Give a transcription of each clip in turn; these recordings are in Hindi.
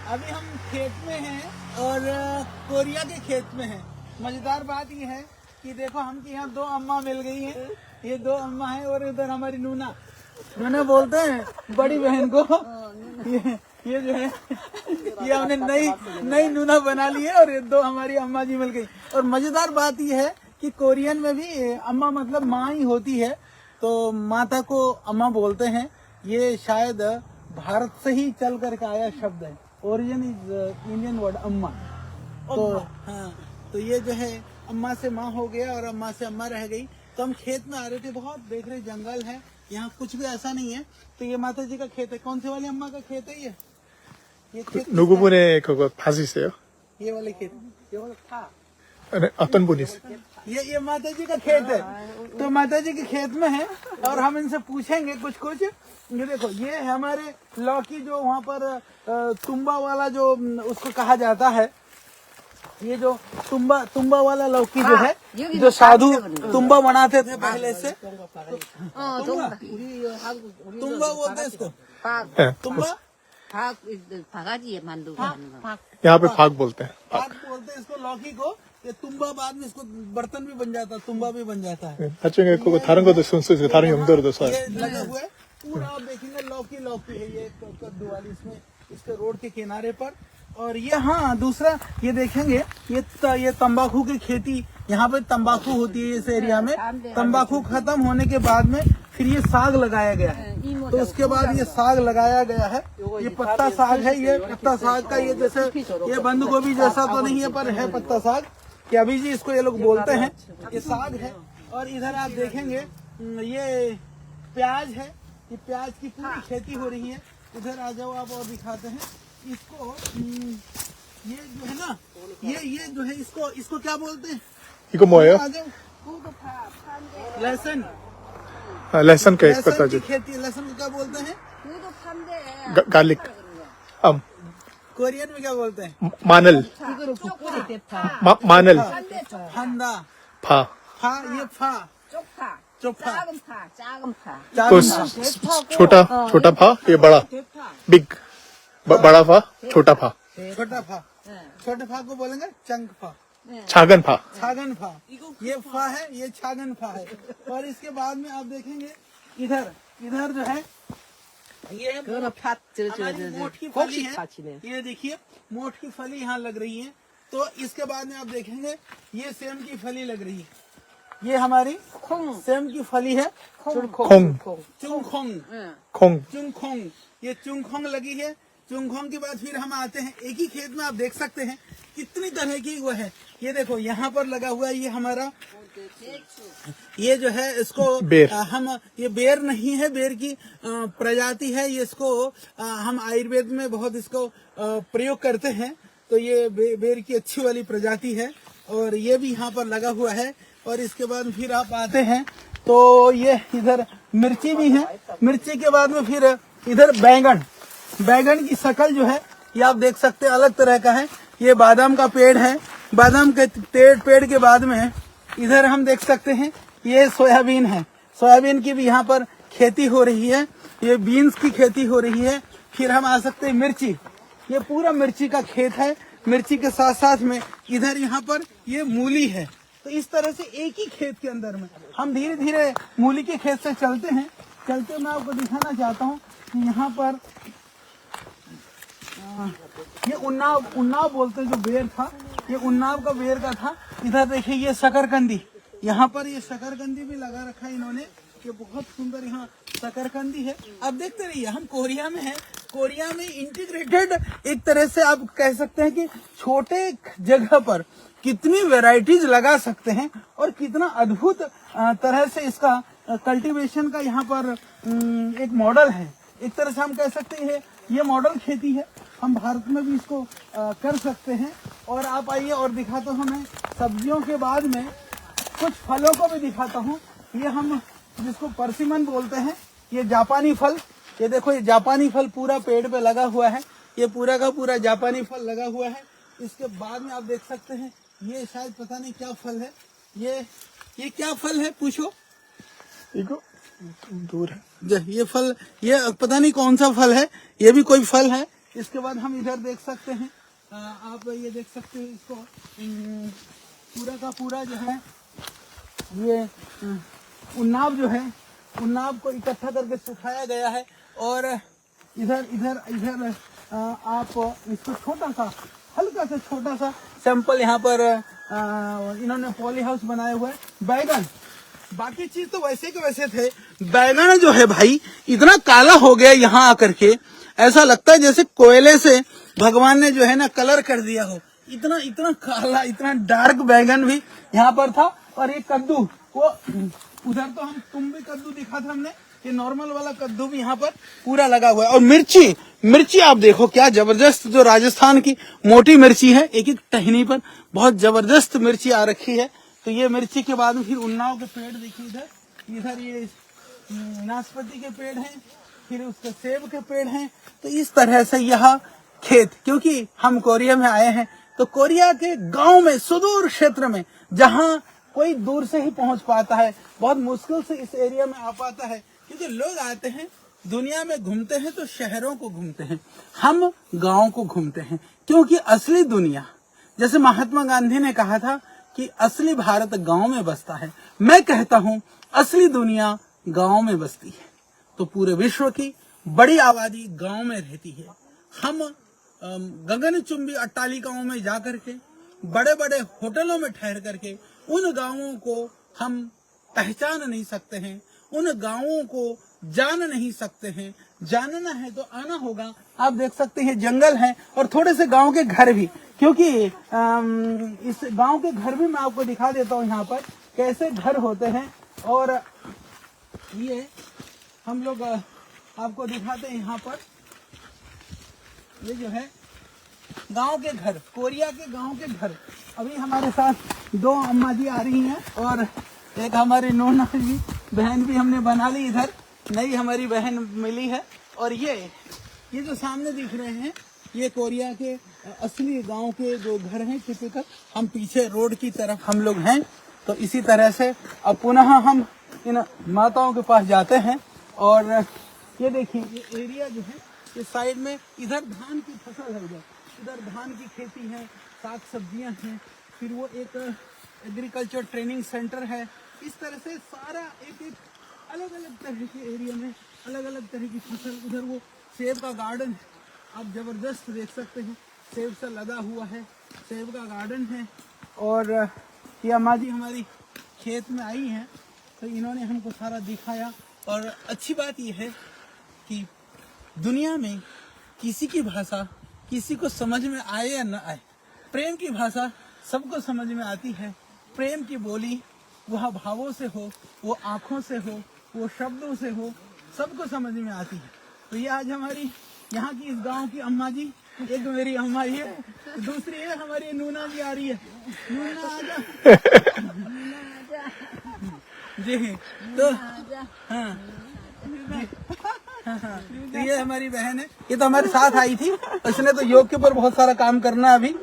अभी हम खेत में हैं और कोरिया के खेत में हैं। मजेदार बात ये है कि देखो हम के यहाँ दो अम्मा मिल गई हैं। ये दो अम्मा है और इधर हमारी नूना बोलते हैं बड़ी बहन को। ये जो है ये हमने नई नूना बना ली है और ये दो हमारी अम्मा जी मिल गई। और मजेदार बात ये है कि कोरियन में भी अम्मा मतलब माँ ही होती है, तो माता को अम्मा बोलते हैं। ये शायद भारत से ही चल करके आया शब्द है। ओरिजिन इज इंडियन वर्ड अम्मा। तो हाँ, तो ये जो है अम्मा से माँ हो गया और अम्मा से अम्मा रह गई। तो हम खेत में आ रहे थे, बहुत देख रहे जंगल है, यहाँ कुछ भी ऐसा नहीं है। तो ये माता जी का खेत है। कौन से वाली अम्मा का खेत है ये खेत 누구분의 그거 밭이세요? ये वाले खेत, ये वाला था। 어떤 분이세요? ये माता जी का खेत है। तो माता जी के खेत में है और हम इनसे पूछेंगे कुछ। ये देखो ये है हमारे लौकी, जो वहाँ पर तुम्बा वाला जो उसको कहा जाता है। ये जो तुम्बा वाला लौकी जो है, जो साधु तुम्बा बनाते थे पहले से। तुम्बा बोलते हैं इसको, तुम्बा 바가지에 만들고 하는 거. यहाँ पे फाग बोलते हैं। फाग बोलते हैं इसको, लौकी को। ये तुम्बा बाद में इसको बर्तन भी बन जाता है, तुम्बा भी बन जाता है। 나중에 그거 다른 것도 쓰고 다른 용도로도 써요. ये लगा हुआ है पूरा, आप देखेंगे लौकी है। ये कद्दू वाली इसमें, इसके रोड के किनारे पर। और ये हाँ दूसरा ये देखेंगे, ये तंबाकू की खेती, यहाँ पे तंबाकू होती है इस एरिया में। तंबाकू खत्म होने के बाद में फिर ये साग लगाया गया है। तो उसके बाद ये साग लगाया गया है। ये पत्ता साग है। ये पत्ता साग का ये जैसे ये बंद गोभी जैसा तो नहीं है, पर है पत्ता साग। कि अभी जी इसको ये लोग बोलते हैं, ये साग है। और इधर आप देखेंगे ये प्याज है। ये प्याज की पूरी खेती हो रही है। इधर आ जाओ आप और दिखाते हैं इसको। ये जो है ना, ये जो है इसको क्या बोलते हैं? 이거 뭐예요? आ जाओ। लहसुन। लहसुन के पत्ता लहसुन जो की खेती, लहसुन को क्या बोलते हैं? गार्लिक कोरियन में क्या बोलते हैं? 마늘 마늘 फंदा, 파 फा, ये फा, 쪽파, चोफा, 작은 파. तो छोटा फा, ये बड़ा बिग, बड़ा फा, छोटा फा, छोटा फा। छोटे फा को बोलेंगे चंक फा, 작은 फा। छागन फा। ये फा है, ये छागन फा है। और इसके बाद में आप देखेंगे इधर जो है ये हमारी मोठ की फली है। ये देखिए मोठ की फली यहाँ लग रही है। तो इसके बाद में आप देखेंगे ये सेम की फली लग रही है। ये हमारी सेम की फली है। चुंगखोंग, ये चुंगखोंग लगी है। चुंगखोंग के बाद फिर हम आते हैं एक ही खेत में। आप देख सकते हैं कितनी तरह की वो है। ये देखो यहाँ पर लगा हुआ है ये हमारा, ये जो है इसको बेर। हम ये बेर नहीं है, बेर की प्रजाति है। ये इसको हम आयुर्वेद में बहुत इसको प्रयोग करते हैं। तो ये बेर की अच्छी वाली प्रजाति है और ये भी यहाँ पर लगा हुआ है। और इसके बाद फिर आप आते हैं तो ये इधर मिर्ची भी है। मिर्ची के बाद में फिर इधर बैगन की शकल जो है ये आप देख सकते हैं अलग तरह का है। ये बादाम का पेड़ है। बादाम के पेड़ के बाद में इधर हम देख सकते हैं ये सोयाबीन है। सोयाबीन की भी यहाँ पर खेती हो रही है। ये बीन्स की खेती हो रही है। फिर हम आ सकते हैं मिर्ची, ये पूरा मिर्ची का खेत है। मिर्ची के साथ साथ में इधर यहाँ पर ये मूली है। तो इस तरह से एक ही खेत के अंदर में हम धीरे धीरे मूली के खेत से चलते मैं आपको दिखाना चाहता हूँ कि यहाँ पर ये उन्नाव बोलते जो बेर था, ये उन्नाव का बेर का था। इधर देखिए ये शकरकंदी, यहाँ पर ये शकरकंदी भी लगा रखा है इन्होंने। ये बहुत सुंदर यहाँ शकरकंदी है। अब देखते रहिए, हम कोरिया में हैं। कोरिया में इंटीग्रेटेड एक तरह से आप कह सकते हैं कि छोटे जगह पर कितनी वैरायटीज लगा सकते हैं और कितना अद्भुत तरह से इसका कल्टीवेशन का यहाँ पर एक मॉडल है। एक तरह से हम कह सकते हैं ये मॉडल खेती है। हम भारत में भी इसको कर सकते हैं। और आप आइए और दिखाता हूँ मैं सब्जियों के बाद में कुछ फलों को भी दिखाता हूँ। ये हम जिसको परसिमन बोलते हैं, ये जापानी फल। ये देखो ये जापानी फल पूरा पेड़ पे लगा हुआ है। ये पूरा का पूरा जापानी फल लगा हुआ है। इसके बाद में आप देख सकते हैं ये शायद पता नहीं क्या फल है। ये क्या फल है पूछो? दूर है ये फल, ये पता नहीं कौन सा फल है। ये भी कोई फल है। इसके बाद हम इधर देख सकते हैं, आप ये देख सकते हैं इसको पूरा का पूरा जो है ये उन्नाव जो है, उन्नाव को इकट्ठा करके सुखाया गया है। और इधर इधर इधर आप इसको छोटा सा, हल्का सा छोटा सा सैंपल यहाँ पर इन्होंने पॉली हाउस बनाया हुआ है। बैगन, बाकी चीज तो वैसे के वैसे थे, बैगन जो है भाई इतना काला हो गया यहाँ आकर के, ऐसा लगता है जैसे कोयले से भगवान ने जो है ना कलर कर दिया हो। इतना इतना काला, इतना डार्क बैगन भी यहाँ पर था। और ये कद्दू, वो उधर तो तुम भी कद्दू दिखा था हमने, ये नॉर्मल वाला कद्दू भी यहाँ पर पूरा लगा हुआ है। और मिर्ची, मिर्ची आप देखो क्या जबरदस्त, जो राजस्थान की मोटी मिर्ची है, एक एक टहनी पर बहुत जबरदस्त मिर्ची आ रखी है। तो ये मिर्ची के बाद में फिर उन्नाव के पेड़ देखिए, इधर इधर ये नाशपाती के पेड़ हैं, फिर उसके सेब के पेड़ हैं। तो इस तरह से यह खेत, क्योंकि हम कोरिया में आए हैं तो कोरिया के गांव में, सुदूर क्षेत्र में, जहां कोई दूर से ही पहुंच पाता है, बहुत मुश्किल से इस एरिया में आ पाता है, क्योंकि लोग आते हैं दुनिया में घूमते हैं तो शहरों को घूमते हैं, हम गांव को घूमते हैं। क्योंकि असली दुनिया, जैसे महात्मा गांधी ने कहा था कि असली भारत गांव में बसता है, मैं कहता हूं असली दुनिया गांव में बसती है। तो पूरे विश्व की बड़ी आबादी गांव में रहती है। हम गगनचुंबी अट्टालिकाओं में जाकर के, बड़े बड़े होटलों में ठहर करके उन गांवों को हम पहचान नहीं सकते हैं, उन गांवों को जान नहीं सकते हैं। जानना है तो आना होगा। आप देख सकते हैं जंगल है और थोड़े से गांव के घर भी, क्योंकि इस गांव के घर भी मैं आपको दिखा देता हूँ यहाँ पर कैसे घर होते हैं। और ये हम लोग आपको दिखाते हैं यहाँ पर, ये जो है गांव के घर, कोरिया के गांव के घर। अभी हमारे साथ दो अम्मा जी आ रही हैं और एक हमारी नोना जी बहन भी हमने बना ली, इधर नई हमारी बहन मिली है। और ये जो सामने दिख रहे हैं ये कोरिया के असली गांव के जो घर हैं टिपिकल। हम पीछे रोड की तरफ हम लोग हैं। तो इसी तरह से अब पुनः हम इन माताओं के पास जाते हैं। और ये देखिए ये एरिया जो है, ये साइड में इधर धान की फसल है, इधर धान की खेती है, साग सब्जियां हैं, फिर वो एक एग्रीकल्चर ट्रेनिंग सेंटर है। इस तरह से सारा एक एक अलग अलग तरह के एरिया में अलग अलग तरह की फसल। उधर वो सेब का गार्डन आप जबरदस्त देख सकते हैं, सेब से लदा हुआ है, सेब का गार्डन है। और ये अम्मा जी हमारी खेत में आई हैं तो इन्होंने हमको सारा दिखाया। और अच्छी बात यह है कि दुनिया में किसी की भाषा किसी को समझ में आए या न आए, प्रेम की भाषा सबको समझ में आती है। प्रेम की बोली वह भावों से हो, वो आँखों से हो, वो शब्दों से हो, सबको समझ में आती है। तो ये आज हमारी यहाँ की इस गांव की अम्मा जी, एक मेरी अम्मा ये, दूसरी है हमारी नूना जी आ रही है। नूना आजा। जी तो हाँ, तो ये हमारी बहन है, ये तो हमारे साथ आई थी। इसने तो योग के ऊपर बहुत सारा काम करना है अभी,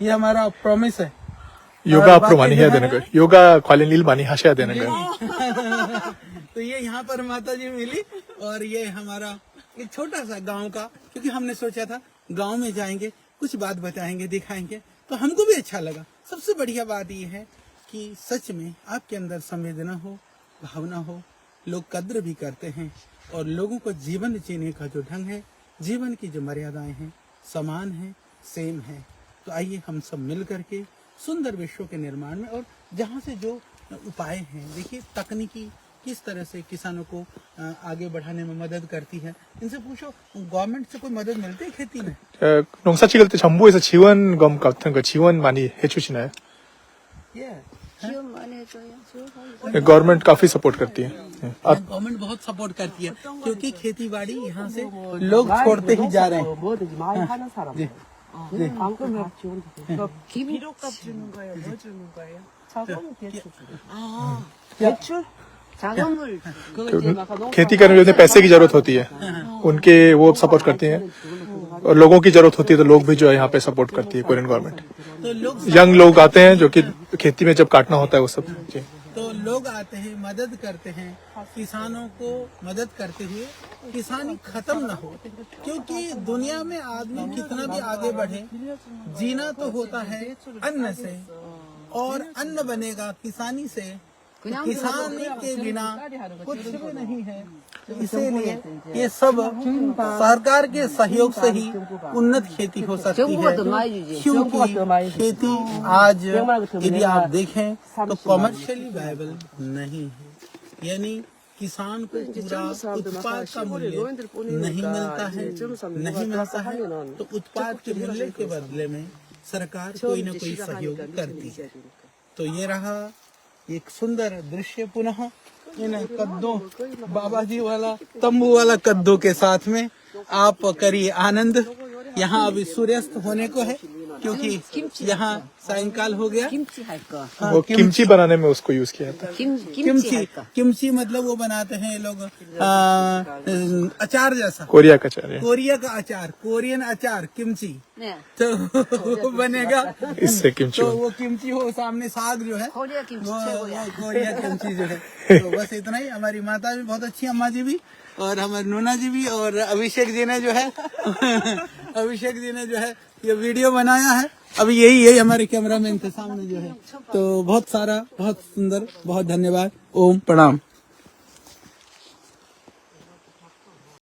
ये हमारा प्रॉमिस है। 요가 앞으로 많이 해야 되는 거예요. 요가 관련 일 많이 하셔야 되는 거예요. तो ये यहाँ पर माता जी मिली और ये हमारा एक छोटा सा गांव का, क्योंकि हमने सोचा था गांव में जाएंगे, कुछ बात बताएंगे, दिखाएंगे, तो हमको भी अच्छा लगा। सबसे बढ़िया बात ये है कि सच में आपके अंदर संवेदना हो, भावना हो, लोग कद्र भी करते हैं और लोगों को जीवन जीने का जो ढंग है, जीवन की जो मर्यादाएं हैं, समान है, सेम है। तो आइए हम सब मिल करके सुंदर विश्व के निर्माण में, और जहाँ से जो उपाय हैं, देखिए तकनीकी किस तरह से किसानों को आगे बढ़ाने में मदद करती है। इनसे पूछो गवर्नमेंट से कोई मदद मिलती है खेती में? 농사 찍을 때 정부에서 지원금 같은 거 지원 많이 해주시나요? 지원 많이 해줘요. गवर्नमेंट काफी सपोर्ट करती है। गवर्नमेंट बहुत सपोर्ट करती है, क्योंकि खेती बाड़ी यहाँ से लोग छोड़ते ही जा रहे हैं। जी। 비료값 주는 거예요? 뭐 주는 거예요? 자금 대출 주고. 대출? 자금을 खेती करने के लिए पैसे की जरूरत होती है, उनके वो सपोर्ट करती हैं। और लोगों की जरूरत होती है तो लोग भी जो है यहाँ पे सपोर्ट करती है कोरियन गवर्नमेंट। तो लोग यंग लोग आते हैं जो कि खेती में जब काटना होता है वो सब। जी। तो तो लोग आते हैं, मदद करते हैं, किसानों को मदद करते हुए किसानी खत्म ना हो, क्योंकि दुनिया में आदमी कितना भी आगे बढ़े, जीना तो होता है अन्न से, और अन्न बनेगा किसानी से, किसानी के बिना कुछ भी नहीं है। इसीलिए ये सब सरकार के सहयोग से ही उन्नत खेती हो सकती है, क्योंकि खेती आज यदि आप देखें तो कमर्शियली वायबल नहीं है, यानी किसान को पूरा उत्पाद का मूल्य नहीं मिलता है, तो उत्पाद के मूल्य के बदले में सरकार कोई न कोई सहयोग करती है। तो ये रहा एक सुंदर दृश्य, पुनः इन कद्दों, बाबा जी वाला तंबू वाला कद्दों के साथ में आप करिए आनंद। यहाँ अभी सूर्यास्त होने को है, क्योंकि यहाँ सायंकाल हो गया। वो किमची बनाने में उसको यूज किया था। किमची मतलब वो बनाते हैं ये लोग अचार जैसा, कोरिया का अचार, कोरिया का अचार, कोरियन अचार किमची, तो वो बनेगा इससे किमची। तो वो किमची हो, सामने साग जो है कोरिया किमची जो है। तो बस इतना ही। हमारी माता भी बहुत अच्छी, अम्मा जी भी, और हमारे नूना जी भी, और अभिषेक जी ने जो है अभिषेक जी ने जो है ये वीडियो बनाया है। अभी यही हमारे कैमरामैन के सामने जो है। तो बहुत सारा, बहुत सुंदर, बहुत धन्यवाद। ओम प्रणाम।